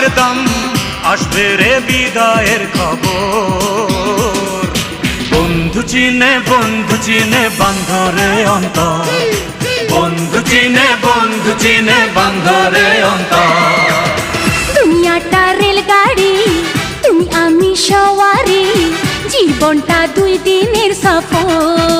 প্রাণের দাম আসবে রে বিদায়ের খবর। বন্ধু চিনে বান্ধরে অন্তর, বন্ধু চিনে বান্ধরে অন্তর। দুনিয়াটা রেলগাড়ি, তুমি আমি সওয়ারি, জীবনটা 2 দিনের সফর।